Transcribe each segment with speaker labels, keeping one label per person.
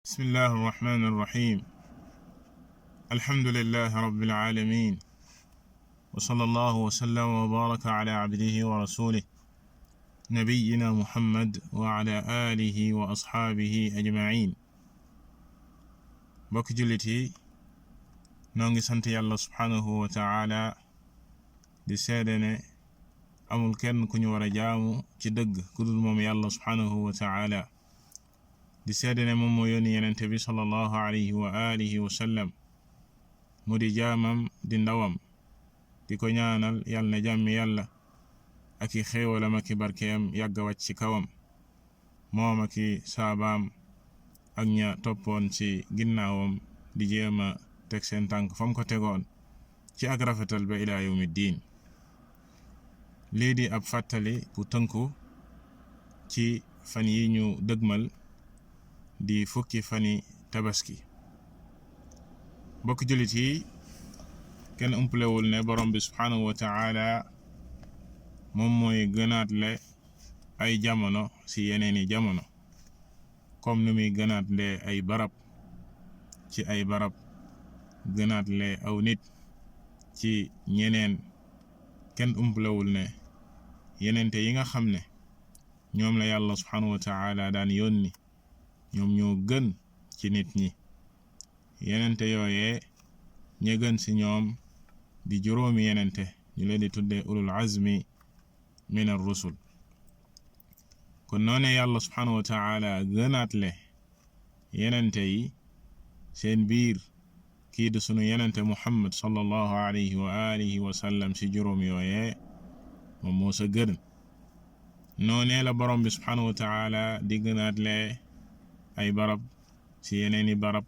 Speaker 1: بسم الله الرحمن الرحيم. الحمد لله رب العالمين، وصلى الله وسلم وبارك على عبده ورسوله نبينا محمد وعلى آله وأصحابه أجمعين. بك جلتي نونغي سنت يالله سبحانه وتعالى دي سيدنا amul kenn ku ñu wara jaamu ci dëgg ku dul moom yàlla subhanahu wa ta'ala di seede ne moom moo yónni yenente bi sallallahu alayhi wa alihi wa sallam mu di jaamam di ndawam di ko ñaanal yàlla na jàmmi yàlla ak i xéewalam ak i barkeem yàgga wàcc ci kawam moom ak i saabaam ak ña toppoon ci ginnaawam di jéema teg seen tànk fam ko tegoon ci ak rafetal ba ila yawmi diin. lii di ab fàttali bu tënku ci fan yi ñu dëgmal di fukki fani tabaski. bokk julit yi kenn umpulewul ne borom bi subhanahu wa ta'ala moom mooy gënaatle ay jamono ci yeneeni jamono comme ni muy gënaatle ay barab ci ay barab gënaatle aw nit ci ñeneen. kenn umpulewul ne yenente yi nga xam ne ñoom la yàlla subhanahu wa ta'ala daan yónni ñoom ñoo gën ci nit ñi. yenente yooyee ña gën ci ñoom di juróomi yenente ñu leen di tuddee ulul azmi min ar-rusul. kon noone yàlla subhanahu wa ta'ala gënaatle yenente yi seen biir kii di sunu yenente muhammad sallallahu alayhi wa alihi wa sallam ci juróom yooyee moom moo sa gën. noonee la borom bi subhanahu wa ta'ala di gënaatle ay barab ci yeneeni barab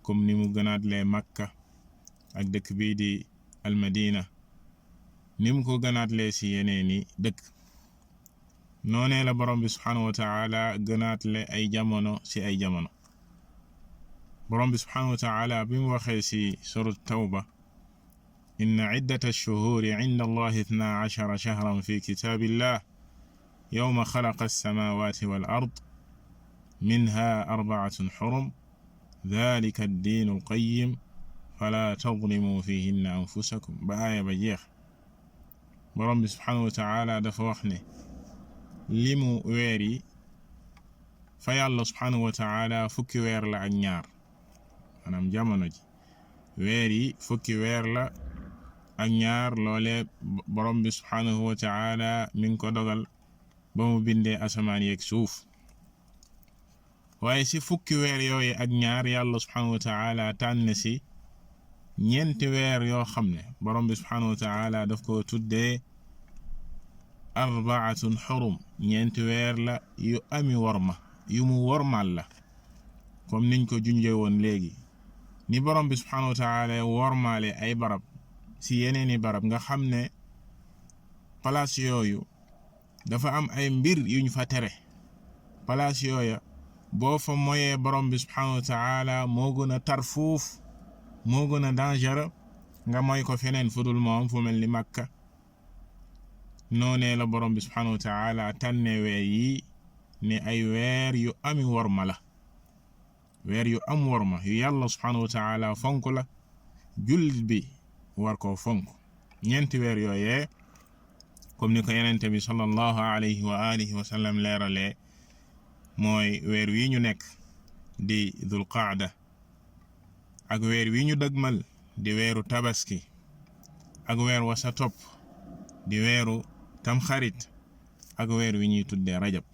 Speaker 1: comme ni mu gënaatle makka ak dëkk bii di almadina ni mu ko gënaatle ci yeneeni dëkk. noonee la borom bi subhanahu wa ta'ala gënaatle ay jamono ci ay jamono. borom bi subhanahu wa ta'ala bi mu waxee ci surat tawba inna iddata ash-shuhuri 'inda allahi 12 shahran fi kitabillah yawma khalaqa as-samawati wal ard minha 4 hurum dhalika ad-din al-qayyim fala tadhlimu fihinna anfusakum ba aaya ba jeex. borom bi subhanahu wa ta'ala dafa wax ne limu weer yi fa yàlla subhanahu wa ta'ala fukki weer la ak ñaar. maanaam jamono ji weer yi fukki weer la ak ñaar loole borom bi subhanahu wa ta'ala mi ngi ko dogal ba mu bindee asamaan yeeg suuf. waaye ci fukki weer yooyu ak ñaar yàlla subhanahu wa ta'ala tànn ci ñeenti weer yoo xam ne borom bi subhanahu wa ta'ala daf ko tuddee 4 xurum ñeenti weer la yu ami worma yu mu wormal la comme niñ ko junjee woon léegi. ni borom bi subhanahu wa ta'ala wormaale ay barab ci yeneeni barab nga xam ne place yooyu dafa am ay mbir yuñ fa tere. place yooya boo fa moyee borom bi subhanahu wa ta'ala moo gën a tar fuuf moo gën a dangereux nga moy ko feneen fudul moom fu mel ni Makka. noonee la borom bi subhanahu wa ta'ala tànne weer yi ne ay weer yu ami worma la weer yu am worma yu yàlla subhanahu wa ta'ala fonk la jullit bi war koo fonk. ñeenti weer yooyee comme ni ko yenente bi sallallahu alayhi wa alihi wa sallam leeralee mooy weer wi ñu nekk di dhul qaada ak weer wi ñu dëgmal di weeru tabaski ak weer wa sa topp di weeru tamxarit ak weer wi ñuy tuddee rajab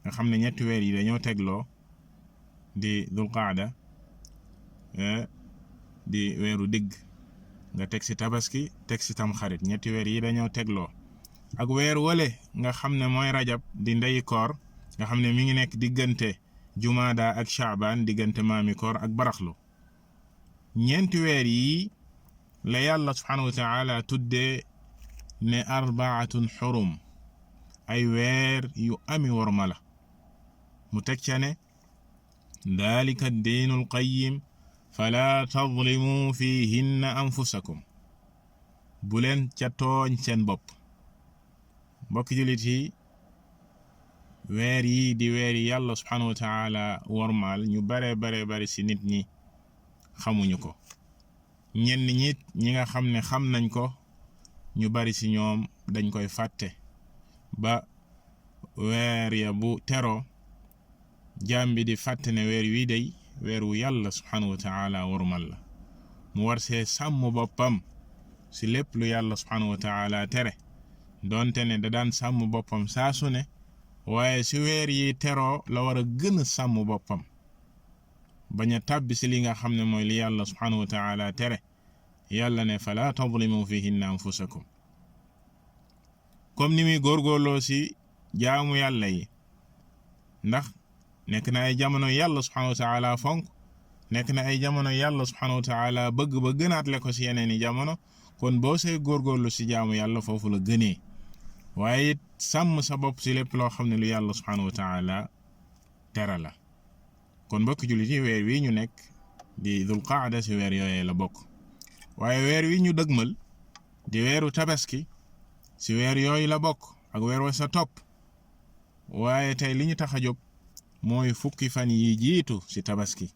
Speaker 1: nga xam ne ñetti weer yi dañoo tegloo di dhul qaada di weeru digg nga teg ci tabaski teg ci tamxarit ñetti weer yi dañoo tegloo ak weer wale nga xam ne mooy rajab di ndeyi koor nga xam ne mi ngi nekk diggante jumaada ak shaaban diggante maami koor ak baraxlu. ñeenti weer yi la yàlla subhanahu wa ta'ala tuddee ne 4 xurum ay weer yu ami worma la mu teg ca ne dhalika ad-din al-qayyim fala tadhlimu fihinna anfusakum bu leen ca tooñ seen bopp. mbokk julit yi weer yi di weer yi yàlla subhanahu wa taala wormaal ñu bare ci nit ñi xamuñu ko ñenn ñi nga xam ne xam nañ ko ñu bari ci ñoom dañ koy fàtte ba weer ya bu tero jaam bi di fàtte ne weer wi day weer wu yàlla subhanahu wa taala wormal la mu war see sàmm boppam ci lépp lu yàlla subhanahu wa taala tere doonte ne da daan sàmm boppam saa su ne waaye ci weer yi teroo la war a gën a sàmm boppam bañ a tàbbi ci li nga xam ne mooy li yàlla subhanahu wa taala tere yàlla ne fala tadlimu fihinna anfusakum comme ni muy góorgóorloo ci jaamu yàlla yi ndax nekk na ay jamono yàlla subhanahu wa taala fonk nekk na ay jamono yàlla subhanahu wa taala bëgg ba gënaatle ko ci yeneen i jamono kon boo see góorgóorlu ci jaamu yàlla foofu la gënee waaye it sàmm sa bopp ci lépp loo xam ne lu yàlla subhanahu wa taala tere la kon mbokk jullit yi weer wi ñu nekk di dul qaada ci weer yooyee la bokk waaye weer wi ñu dëgmal di weeru tabaski ci weer yooyu la bokk ak weer wa sa topp waaye tey li ñu tax a jóg mooy fukki fan yi jiitu ci tabaski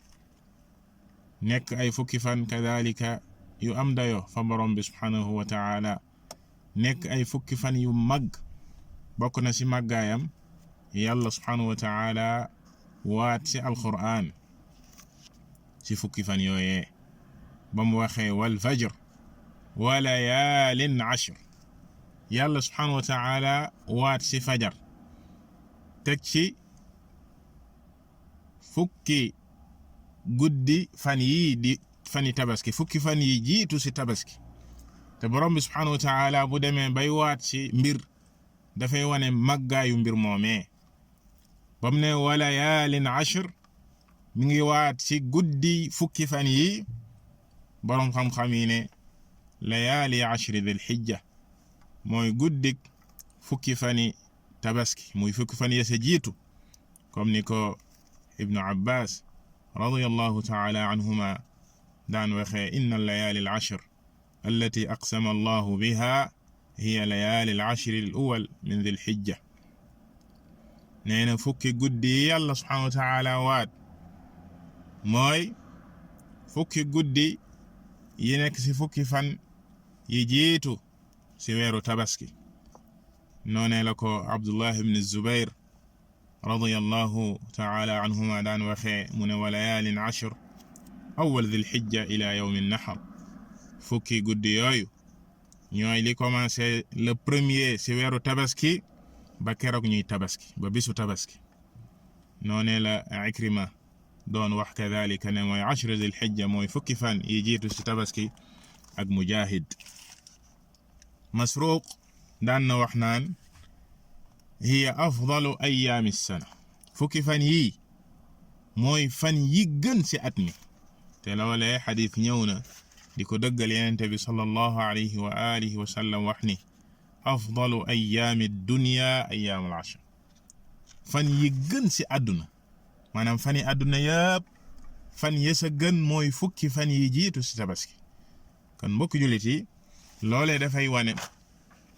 Speaker 1: nekk ay fukki fan kadalika yu am dayo fa borom bi subhanahu wa taala nekk ay fukki fan yu mag bokk na ci màggaayam yàlla subhanahu wa taala waat ci alquran ci fukki fan yooyee ba mu waxee wal fajr wa layaalin ashr yàlla subhanahu wa taala waat ci fajar teg ci fukki guddi fan yii di fani tabaski fukki fan yi jiitu ci tabaski te borom bi subhanahu wa taala bu demee bay waat ci mbir dafay wane màggaayu mbir moomee bam ne wa layaalin ashr mi ngi waat ci guddi fukki fan yi borom xam-xam yi ne layaali ashri dhil hijja mooy guddik fukki fani tabaski muy fukki fan ya sa jiitu comme ni ko ibnu abbas radiyallahu taala anhuma daan waxee inna layaali al ashr allati aqsama allahu biha hiya layaali al ashri al awwal min dhil hijja nee na fukki guddi yi yàlla subhanahu wa taala waat mooy fukki guddi yi nekk ci fukki fan yi jiitu ci weeru tabaski noonee la ko abdullah ibn zubair radiyallahu taala anhuma daan waxee mu ne wa layaalin ashr awwal dhil hijja ila yawmi nahar fukki guddi yooyu ñooy li commencé le premier ci weeru tabaski ba keroog ñuy tabaski ba bisu tabaski noonee la ikrima doon wax kadhalika ne mooy ashru dhil hijja mooy fukki fan yi jiitu ci tabaski ak mujahid masruq daan na wax naan hiya afdalu ayyaami sana fukki fan yii mooy fan yi gën ci at mi te loolee xadis ñëw na di ko dëggal yenente bi sallallahu alayhi wa alihi wa sallam wax ni afdalu ayyaami dunya ayyaamul ashr fan yi gën ci àdduna maanaam fan yi àdduna yëpp fan ya sa gën mooy fukki fan yi jiitu ci tabaski kon mbokk jullit yi loolee dafay wane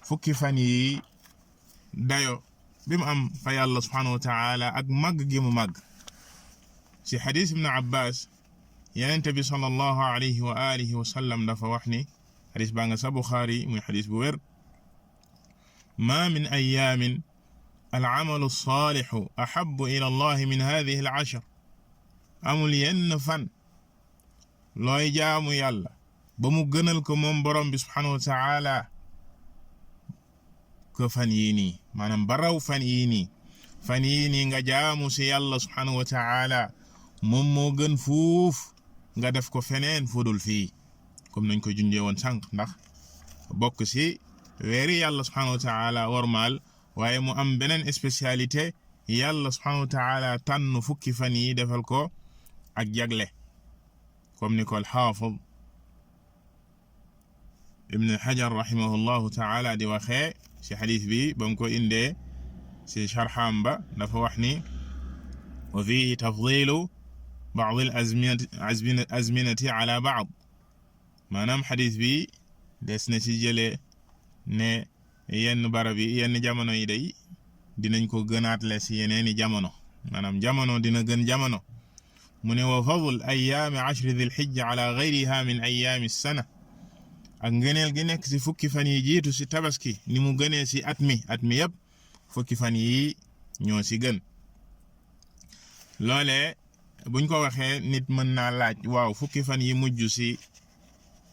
Speaker 1: fukki fan yi dayo bi mu am fa yàlla subhanahu wa taala ak màgg gi mu màgg ci xadis ibn abbas yenente bi sallallahu alayhi wa alihi wa sallam dafa wax ni xadis baa nga sa buxaari muy xadis bu wér ma min ayaamin alamalu alsaalixu ahabu ila allahi min hadihi alashar amul yenn fan looy jaamu yàlla ba mu gënal ko moom borom bi subhanahu wa taala ko fan yii nii maanaam baraw fan yii nii nga jaamu si yàlla subhanahu wa taala moom moo gën fuuf nga def ko feneen fudul fii comme nañ ko junjee woon sànq ndax bokk si weeri yàlla subhanahu wa taala wormaal waaye mu am beneen spécialité yàlla subhanahu wa taala tànn fukki fan yi defal ko ak jagle comme ni ko alxaafid ibn hajar rahimahullahu taala di waxee ci xadis bi ba mu ko indee ci sharxam ba dafa wax ni wa fihi tafdilu ba'd al azminati ala ba'd maanaam xadis bi des na ci jëlee ne yenn barab yi yenn jamono yi day dinañ ko gënaatle si yeneeni jamono maanaam jamono dina gën jamono mu ne wa fadl ayaami ashri dhil hijja ala ghayriha min ayaami sana ak ngëneel gi nekk si fukki fan yi jiitu si tabaski ni mu gënee si at mi yëpp fukki fan yi ñoo si gën loole buñ ko waxee nit mën naa laaj waaw fukki fan yi mujj si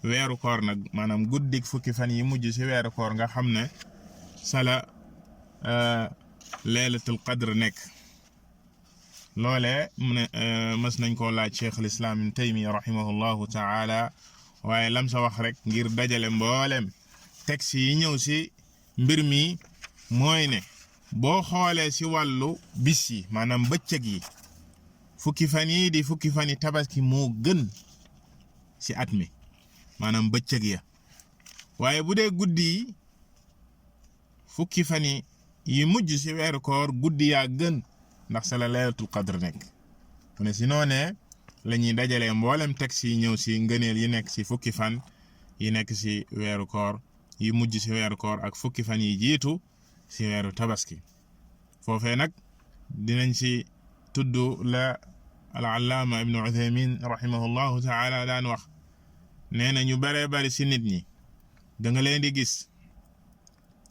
Speaker 1: weeru koor nag maanaam guddik fukki fan yi mujj si weeru koor nga xam ne sala laylatul qadr nekk loole mu ne mas nañ koo laaj cheikh al islam ibn taymiya rahimahullahu taala waaye lam sa wax rek ngir dajale mboolem texte yi ñëw si mbir mi mooy ne boo xoolee si wàllu bis yi maanaam bëccëg yi fukki fan yi di fukki fan yi tabaski moo gën si at mi maanaam bëccëg ya waaye bu dee guddi yi fukki fan yi mujj si weeru koor guddi yaa gën ndax sa la laylatul qadr nekk mu ne si noonee la ñuy dajalee mboolem texte yi ñëw si ngëneel yi nekk si fukki fan yi nekk si weeru koor yi mujj si weeru koor ak fukki fan yi jiitu si weeru tabaski foofee nag dinañ si tudd la al-allaama ibnu uthaymin rahimahullahu taala daan wax nee na ñu baree bari si nit ñi da nga leen di gis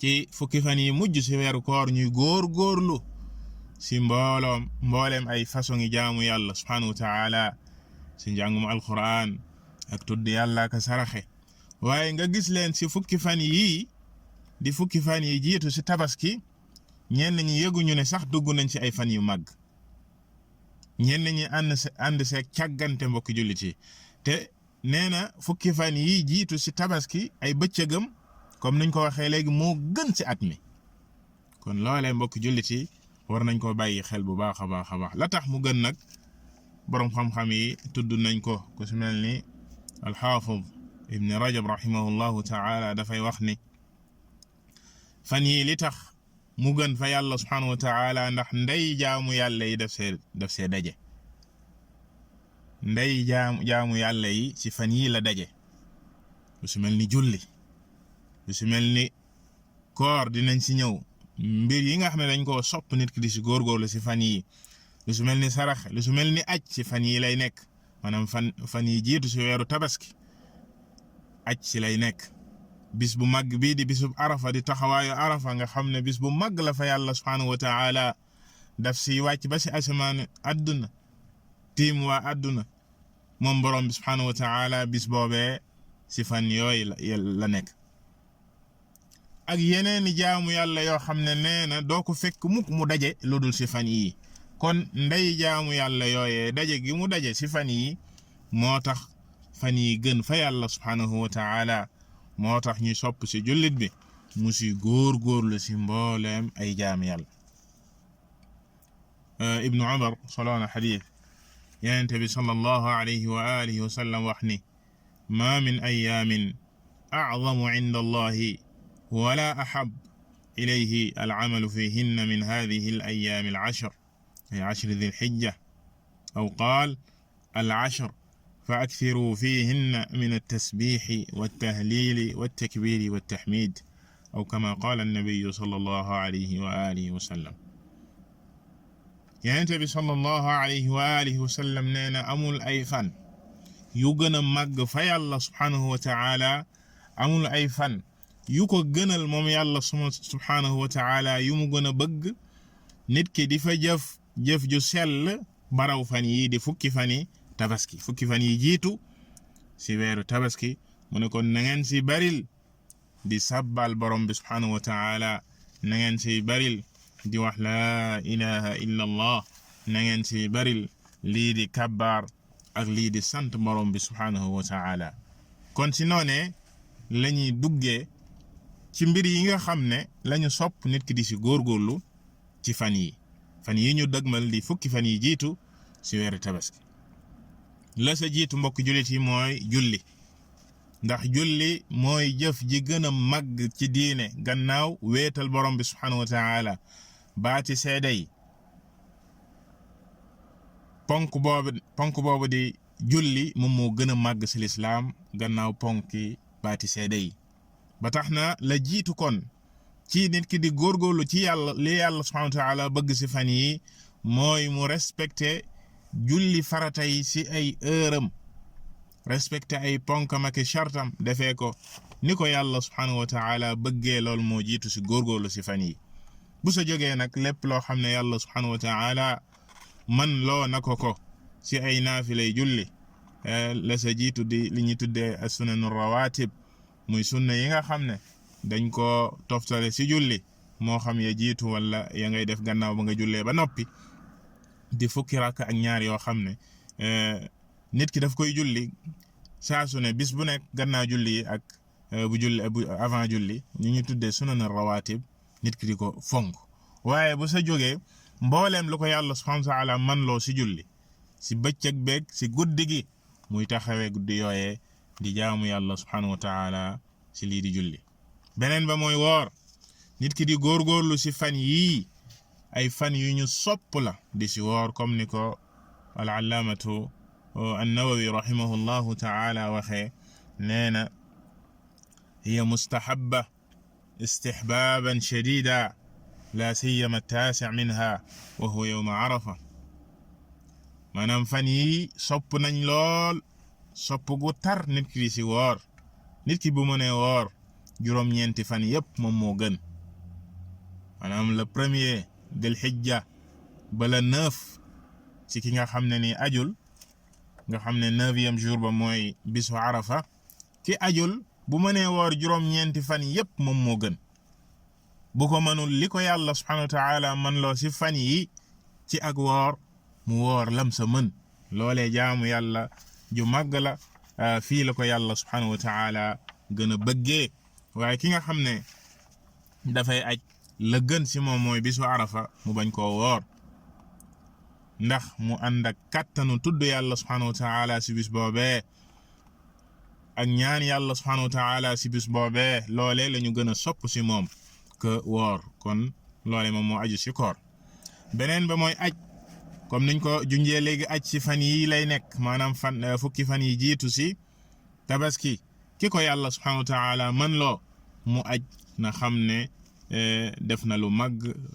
Speaker 1: ci fukki fan yi mujj si weeru koor ñuy góorgóorlu si mbooleem ay façon yi jaamu yàlla subhanahu wa taala si njàngum alquran ak tudd yàlla ak saraxe waaye nga gis leen si fukki fan yii di fukki fan yi jiitu si tabaski ñenn ñi yëguñu ne sax dugg nañ si ay fan yu màgg ñenn ñi ànd seeg càggante mbokki jullit yi te nee na fukki fan yi jiitu si tabaski ay bëccëgam comme niñ ko waxee léegi moo gën si at mi kon loolee mbokki jullit yi war nañ ko bàyyi xel bu baax a baax a baax la tax mu gën nag boroom xam-xam yi tudd nañ ko ku si mel ni alxaafid ibn rajab rahimahullahu taala dafay wax ni fan yi li tax mu gën fa yàlla subhanahu wa taala ndax ndey jaamu yàlla yi daf see daje ndey jaamu yàlla yi ci fan yi la daje lu si mel ni julli lu si mel ni koor dinañ si ñëw mbir yi nga xam ne dañ koo sopp nit ki di si góorgóorlu si fan yi lu si mel ni sarax lu si mel ni aj si fan yi lay nekk maanaam fan yi jiitu si weeru tabaski aj si lay nekk bis bu mag bii di bisub arafa di taxawaayu arafa nga xam ne bis bu mag la fa yàlla subhanahu wa taala daf si wàcc ba si asamaan àdduna tiim waa àdduna moom borom bi subhanahu wa taala bis boobee si fan yooyu la nekk ak yeneeni jaamu yàlla yoo xam ne nee na doo ko fekk mukk mu daje lu dul si fan yi kon ndey jaamu yàlla yooyee daje gi mu daje si fan yi moo tax fan yi gën fa yàlla subhanahu wa taala moo tax ñuy sopp si jullit bi mu si góorgóorlu si mbooleem ay jaam yàlla ibnu umar soloona xadiis yenente bi sallallahu alayhi wa alihi wa sallam wax ni ma min ayaamin acdamu inda allahi wala axab ilayhi alcamalu fihinna min hadihi alayaam alcashr ay cashri dhi lxijja aw qaal alcashr فأكثروا فيهن من التسبيح والتهليل والتكبير والتحميد أو كما قال النبي صلى الله عليه وآله وسلم يعني صلى الله عليه وآله وسلم نينا أمول أي فن يغنى مغ في الله سبحانه وتعالى أمول أي فن يكو غنى المومي الله سبحانه وتعالى يمو غنى بغ نتكي دي فجف جف جو سل براو فني دي فكي فني tabaski fukki fan yi jiitu si weeru tabaski mu ne kon na ngeen si baril di sabbal borom bi subhanahu wa taala na ngeen si baril di wax la ilaha illa allah na ngeen si baril lii di kabbar ak lii di sant borom bi subhanahu wa taala kon si noonee la ñuy duggee ci mbir yi nga xam ne lañu sopp nit ki di si góorgóorlu ci fan yi ñu dëgmal di fukki fan yi jiitu si weeru tabaski la sa jiitu mbokk jullit yi mooy julli ndax julli mooy jëf ji gën a màgg ci diine gannaaw wéetal borom bi subhanahu wa taala baati seede yi ponk boobu di julli moom moo gën a màgg si lislaam gannaaw ponki baati seede yi ba tax na la jiitu kon ci nit ki di góorgóorlu ci yàlla li yàlla subhanahu wa taala bëgg si fan yi mooy mu respecté julli farata yi si ay heuram respecté ay ponkam ak chartam defee ko ni ko yàlla subhanahu wa taala bëggee lool moo jiitu si góorgóorlu si fan yi bu sa jógee nag lépp loo xam ne yàlla subhanahu wa taala man loo na ko si ay naafilay julli la sa jiitu di li ñu tuddee as-sunanu rawatib muy sunna yi nga xam ne dañ ko toftale si julli moo xam ya jiitu wala ya ngay def gannaaw ba nga jullee ba noppi di fukki rakk ak ñaar yoo xam ne nit ki daf koy julli saa su ne bis bu nekk gannaaw julli yi ak bu avant julli ñu tuddee sunanu rawatib nit ki di ko fonk waaye bu sa jógee mbooleem lu ko yàlla subhanahu wa taala man loo si julli si bëccëg beeg si guddi gi muy taxawee guddi yooyee di jaamu yàlla subhanahu wa taala si lii di julli beneen ba mooy woor nit ki di góorgóorlu si fan yii ay fan yu ñu sopp la di si woor comme ni ko al-allaamatu an-nawawi rahimahullahu taala waxee nee na hiya mustahabba istihbaaban shadida la siyama at-taasi' minha wa huwa yawma arafa maanaam fan yi sopp nañ lool sopp gu tar nit ki di si woor nit ki bu mënee woor juróom-ñeenti fan yépp moom moo gën maanaam le premier del hijja ba le 9 ci ki nga xam ne ni ajul nga xam ne 9e jour ba mooy bisu arafa ki ajul bu mënee woor juróom-ñeenti fan yépp moom moo gën bu ko mënul li ko yàlla subhanahu wa taala man loo si fan yi ci ak woor mu woor lam sa mën loolee jaamu yàlla ju màgg la fii la ko yàlla subhanahu wa taala gën a bëggee waaye ki nga xam ne dafay aj la gën si moom mooy bisu arafa mu bañ koo woor ndax mu ànd ak kàttanu tudd yàlla subhanahu wa taala si bis boobee ak ñaan yàlla subhanahu wa taala si bis boobee loolee la ñu gën a sopp si moom que woor kon loole moom moo aju si koor beneen ba mooy aj comme niñ ko junjee léegi aj si fan yi lay nekk maanaam fukki fan yi jiitu si tabaski ki ko yàlla subhanahu wa taala man loo mu aj na xam ne def na lu mag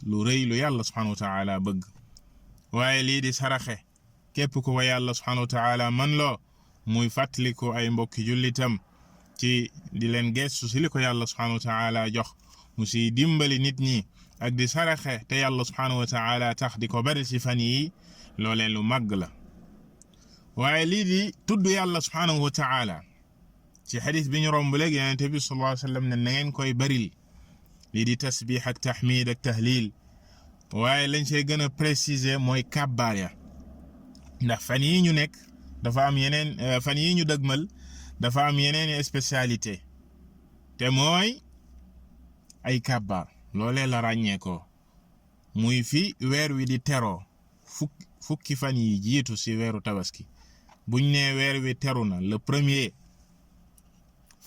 Speaker 1: lu rëy lu yàlla subhanahu wa taala bëgg waaye lii di saraxe képp ko wa yàlla subhanahu wa taala man loo muy fàttaliku ay mbokki jullitam ci di leen gestu si li ko yàlla subhanahu wa taala jox mu si dimbali nit ñi ak di saraxe te yàlla subhanahu wa taala tax di ko bari si fan yi loolee lu màgg la waaye lii di tudd yàlla subhanahu wa taala ci xadis bi ñu romb léegi yonent bi sallallahu alayhi wa sallam ne na ngeen koy baril lii di tasbix ak tahmid ak tahlil waaye lañ see gën a préciser mooy kàbbaar ya ndax fan yi ñu nekk dafa am yeneen fan yi ñu dëgmal dafa am yeneen spécialité te mooy ay kàbbaar loolee la ràññee ko muy fi weer wi di teroo fukki fan yi jiitu si weeru tabaski buñ ne weer wi teru na le premier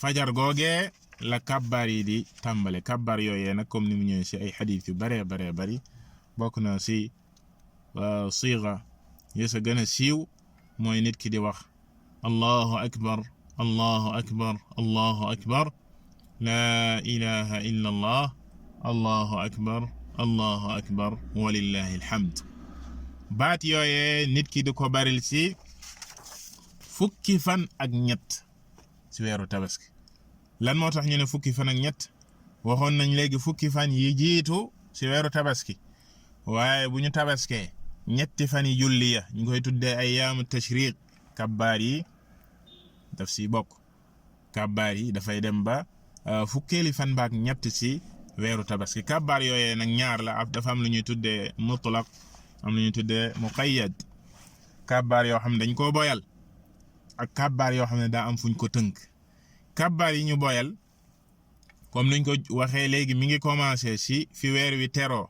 Speaker 1: fajar googee la kàbbaar yi di tàmbale kàbbaar yooyee nag comme ni mu ñëwee si ay xadiis yu baree bari bokk na si siiga yi sa gën a siiw mooy nit ki di wax allahu akbar allahu akbar allahu akbar laa ilaha illa allah allahu akbar allahu akbar walillahi alhamd baat yooyee nit ki di ko baril si fukki fan ak ñett si weeru tabaski lan moo tax ñu ne fukki fan ak ñett waxoon nañ léegi fukki fan yi jiitu si weeru tabaski waaye bu ñu tabaskee ñetti fan yi julli ya ñu koy tuddee ayyaamu tashriq kabbaar yi daf si bokk kabbaar yi dafay dem ba fukkeeli fan baak ñett si weeru tabaski kabbaar yooyee nag ñaar la dafa am lu ñuy tuddee mutlaq am lu ñuy tuddee muqayyad kabbaar yoo xam ne dañ koo boyal ak kabbaar yoo xam ne daa am fuñ ko tënk kabbaar yi ñu boyal comme niñ ko waxee léegi mi ngi commencé si fi weer wi teroo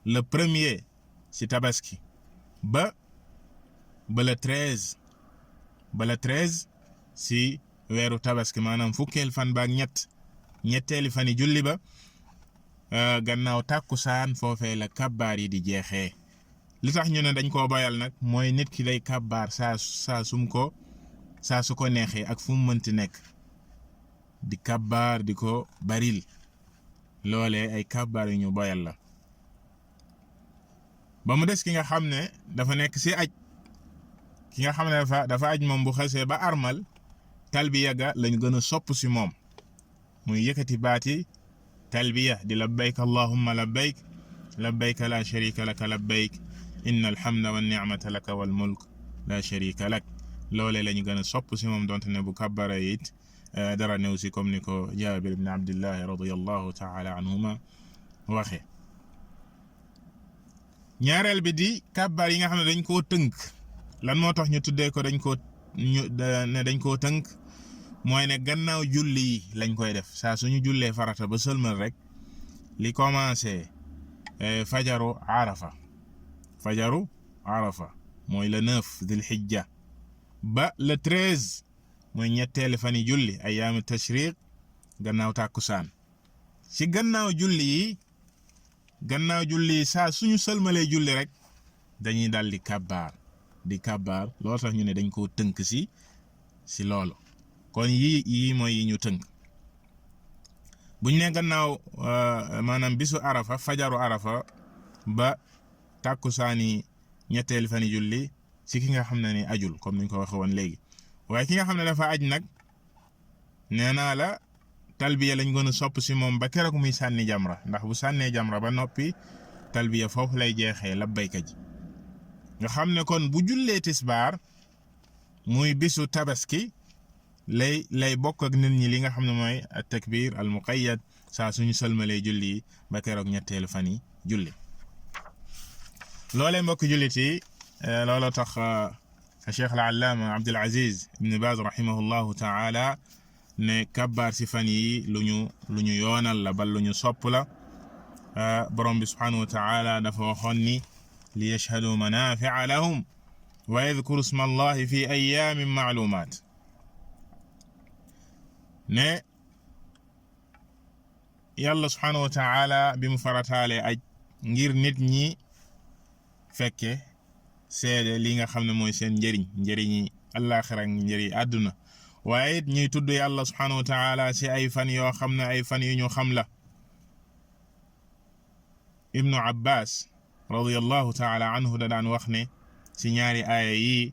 Speaker 1: le premier si tabaski ba le 13 si weeru tabaski maanaam fukkeel fan baak ñetteeli fani julli ba gannaaw tàkkusaan foofee la kabbaar yi di jeexee li tax ñu ne dañ koo boyal nag mooy nit ki day kabbaar saa su ko neexee ak fu mu mënti nekk di kabbaar di ko baril loolee ay kàbbaar yu ñu boyal la. ba mu des ki nga xam ne dafa nekk si aj, ki nga xam ne dafa aj moom bu xasee ba armal talbiya ga lañ gën a sopp si moom muy yëkkati baati talbiya di labbayk allahumma labbayk labbayk la sharika laka labbayk inna alhamda wa ni'mata laka wal mulk la sharika lak. loolee lañu gën a sopp si moom donte ne bu kabbara it dara néew si comme ni ko Jaabir ibn Abdillahi radiyallahu taala anhuma waxe. ñaareel bi di kabbar yi nga xam ne dañ koo tënk. lan moo tax ñu tuddee ko dañ koo tënk mooy ne gannaaw julli yi lañ koy def saa suñu jullee farata ba sëlmal rek li commencé fajaru arafa mooy le 9 dil hijja ba le 13 mooy ñetteeli fani julli ayaamu tashriq gannaaw tàkkusaan. ci gannaaw julli yi saa suñu sëlmalee julli rek dañuy dal di kabbaar loolu tax ñu ne dañ koo tënk si loolu. kon yii mooy yi ñu tënk. buñ ne gannaaw maanaam bisu arafa fajaru arafa ba tàkkusaani ñetteeli fani julli ci ki nga xam ne ni ajul comme niñ ko waxe woon léegi. waaye ki nga xam ne dafa aj nag nee naa la talbiya lañ gën a sopp si moom ba keroog muy sànni jamra, ndax bu sànnee jamra ba noppi talbiya foofu lay jeexee labbayka ji. nga xam ne kon bu jullee tisbaar muy bisu tabaski lay bokk ak nit ñi li nga xam ne mooy at takbir al muqayyad saa suñu sëlmalee julli ba keroog ñetteelu fan yi julli. loolee mbokk jullit yi looloo tax Cheikh al-Allama Abdul Aziz ibn Baz rahimahullahu taala ne kabbaar si fan yi lu ñu yoonal la bal lu ñu sopp la. borom bi subhanahu wa taala dafa waxoon ni li yashhadu manafi'a lahum wa yadhkuru isma allahi fi ayyamin ma'lumat. ne yàlla subhanahu wa taala bi mu farataale aj ngir nit ñi fekke seede li nga xam ne mooy seen njëriñi àllaaxira ak njëriñ àdduna, waaye it ñuy tudd yàlla subhanahu wa taala si ay fan yoo xam ne ay fan yu ñu xam la. ibnu abbas radiyallahu taala anhu da daan wax ne si ñaari aaya yi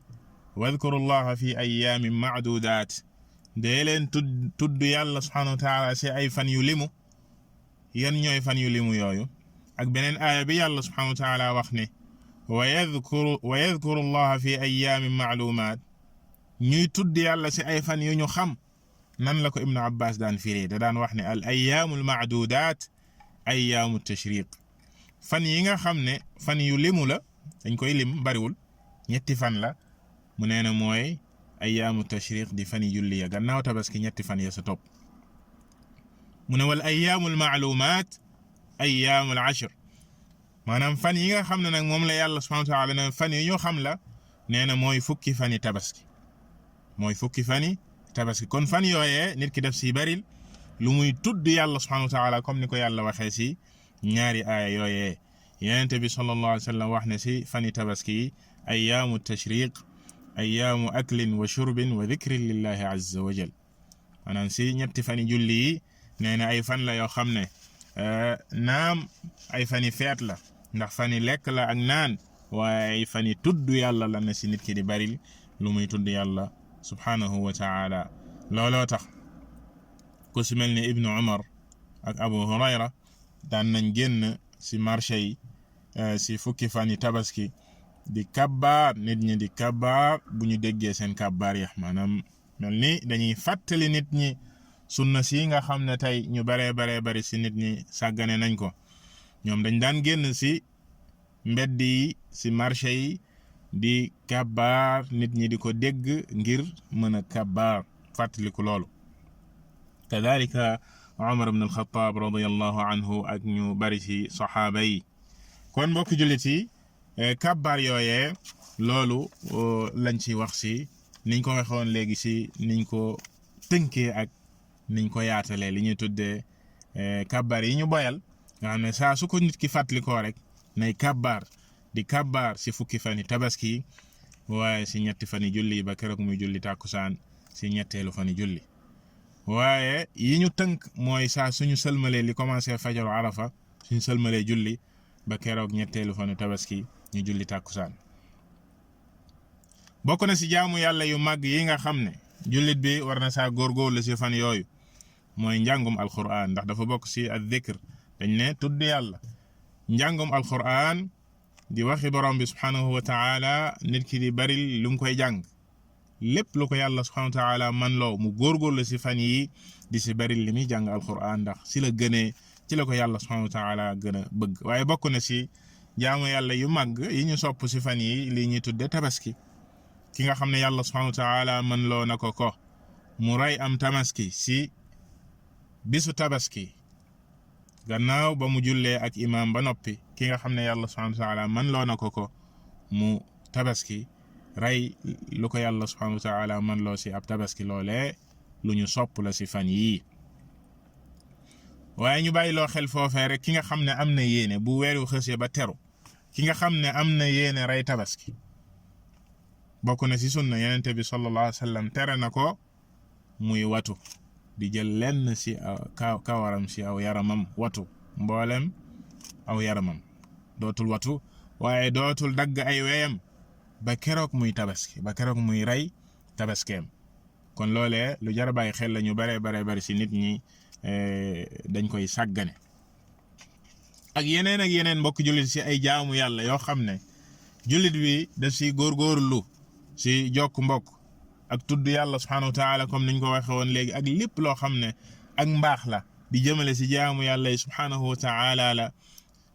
Speaker 1: wadkuru llaha fi ayaamin maadudaat, dee leen tudd yàlla subhanahu wa taala si ay fan yu limu. yan ñooy fan yu limu yooyu? ak beneen aaya bi yàlla subhanahu wa taala wax ne wa yadkuru llaha fi ayaamin maalumaat, ñuy tudd yàlla si ay fan yu ñu xam. nan la ko ibnu abbas daan firee? da daan wax ne al ayaamul maadudaat ayaamu tashriq, fan yi nga xam ne fan yu limu la, dañ koy lim bariwul, ñetti fan la. mu nee na mooy ayaamu tashriq di fani julli ya gannaaw tabaski ñetti fan ya sa topp. mu ne wal ayaamul maalumaat ayaamul ashr, maanaam fan yi nga xam ne nag moom la yàlla subhanahu wa taala ne fan yi ñu xam la, nee na mooy fukki fani tabaski. kon fan yooyee nit ki def si baril lu muy tudd yàlla subhanahu wa taala comme ni ko yàlla waxee si ñaari aaya yooyee. yonent bi sallallahu alayhi wa sallam wax ne si fani tabaski ayaamu tashriq ayaamu aklin wa shurbin wa dhikrin lillahi azza wa jal. maanaam si ñetti fani julli yi nee na ay fan la yoo xam ne naam ay fani feet la, ndax fani lekk la ak naan, waaye ay fani tudd yàlla la na si nit ki di baril lu muy tudd yàlla subhanahu wa taala. looloo tax ku si mel ni ibnu umar ak abu hurayra daan nañ génn si marché yi si fukki fani tabaski di kabbaar, nit ñi di kabbaar bu ñu déggee seen kabbaar ya, maanaam mel ni dañuy fàttali nit ñi sunna si nga xam ne tey ñu bari si nit ñi sàggane nañ ko. ñoom dañ daan génn si mbedd yi si marché yi di kabbaar, nit ñi di ko dégg ngir mën a kabbaar fàttaliku loolu. kadalika Umar ibn al-Khattab radiyallahu anhu ak ñu bari ci saxaaba yi. kon mbokk jullit yi kabbaar yooyee loolu lañ ci wax si niñ ko waxoon léegi si niñ ko tënkee ak niñ ko yaatalee li ñuy tuddee kabbaar yi ñu boyal, nga xam ne saa su ko nit ki fàttalikoo rek nay kabbaar di kabbaar si fukki fani tabaski, waaye si ñetti fani julli ba keroog muy julli tàkkusaan si ñetteelu fani julli. waaye yi ñu tënk mooy saa suñu sëlmalee li commencé fajaru arafa suñu sëlmalee julli ba keroog ñetteelu fanu tabaski ñu julli tàkkusaan bokk na si jaamu yàlla yu màgg yi nga xam ne jullit bi war na saa góorgóorlu si fan yooyu mooy njàngum alquran ndax dafa bokk si ad dhikr dañ ne tudd yàlla njàngum alquran di waxi borom bi subhanahu wa taala nit ki di bari lu mu koy jàng lépp lu ko yàlla subhanahu wa taala man loo mu góorgóorlu si fan yi di si bari li muy jàng alquran ndax si la gënee ci la ko yàlla subhanahu wa taala gën a bëgg waaye bokk na si jaamu yàlla yu màgg yi ñu sopp si fan yi li ñuy tudde tabaski ki nga xam ne yàlla subhanahu wa taala man loo na ko mu rey am tamaski si bisu tabaski gannaaw ba mu jullee ak imam ba noppi ki nga xam ne yàlla subhanahu wa taala man loo na ko mu tabaski rey lu ko yàlla subhanahu wa taala man loo si ab tabaski loolee lu ñu sopp la si fan yii waaye ñu bàyyi loo xel foofee rek ki nga xam ne am na yéene bu weeru xësee ba teru ki nga xam ne am na yéene rey tabaski bokk na si sunna yenente bi sallallahu alayhi wa sallam tere na ko muy watu di jël lenn si kawaram si aw yaramam watu mboolem aw yaramam dootul watu waaye dootul dagg ay weyam ba keroog muy tabaski ba keroog muy rey tabaskeem kon loolee lu jar a bàyyi xel la ñu bare si nit ñi dañ koy sàggane ak yeneen mbokk jullit si ay jaamu yàlla yoo xam ne jullit bi da si góorgóorlu si jokk mbokk ak tudd yàlla subhanahu wa taala comme niñ ko waxe woon léegi ak lépp loo xam ne ak mbaax la di jëmale si jaamu yàlla yi subhanahu wa taala la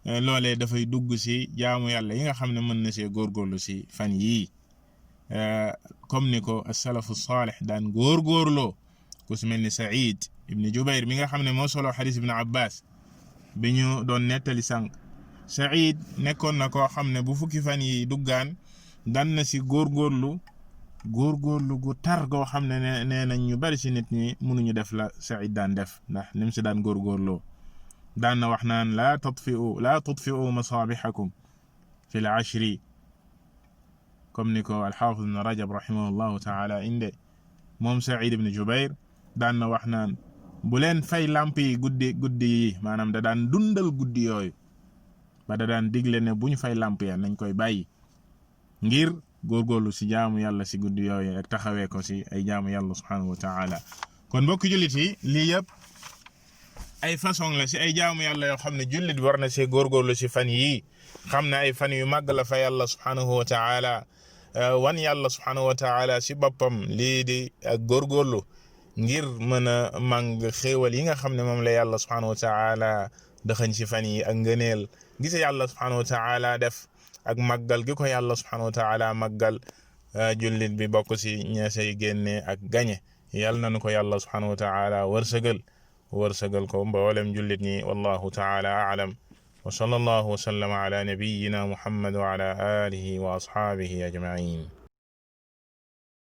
Speaker 1: loolee dafay dugg si jaamu yàlla yi nga xam ne mën na see góorgóorlu si fan yii comme ni ko as-salafu salih daan góorgóorloo ku si mel ni Saïd ibn Jubayr mi nga xam ne moo solo xadis ibn Abbas bi ñu doon nettali sànq Saïd nekkoon na koo xam ne bu fukki fan yi duggaan daan na si góorgóorlu gu tar goo xam ne nee nañ ñu bari si nit ñi mënuñu def la Saïd daan def ndax nim si daan góorgóorloo daan na wax naan laa tudfi'u masaabihakum fi l-ashri comme ni ko al-Hafiz ibn Rajab rahimahullahu taala inde moom Saïd ibn Jubayr daan na wax naan bu leen fay lamp yi guddi yi maanaam da daan dundal guddi yooyu ba da daan digle ne bu ñu fay lamp ya nañ koy bàyyi ngir góorgóorlu si jaamu yàlla si guddi yooyu ak taxawee ko si ay jaamu yàlla subhanahu wa taala kon mbokk jullit yi lii yëpp ay façon la si ay jaamu yàlla yoo xam ne jullit war na see góorgóorlu si fan yii xam ne ay fan yu màgg la fa yàlla subhanahu wa taala wan yàlla subhanahu wa taala si boppam lii di ak góorgóorlu ngir mën a màng xéewal yi nga xam ne moom la yàlla subhanahu wa taala dëxañ si fan yi ak ngëneel gise yàlla subhanahu wa taala def ak màggal gi ko yàlla subhanahu wa taala màggal jullit bi bokk si ñeesay génne ak gañe yàlla nañu ko yàlla subhanahu wa taala wërsëgal ko mboolem jullit ñi wallahu taala a'lam wa sallallahu wa sallama ala nabiyyina muhammad wa ala alihi wa ashabihi ajma'in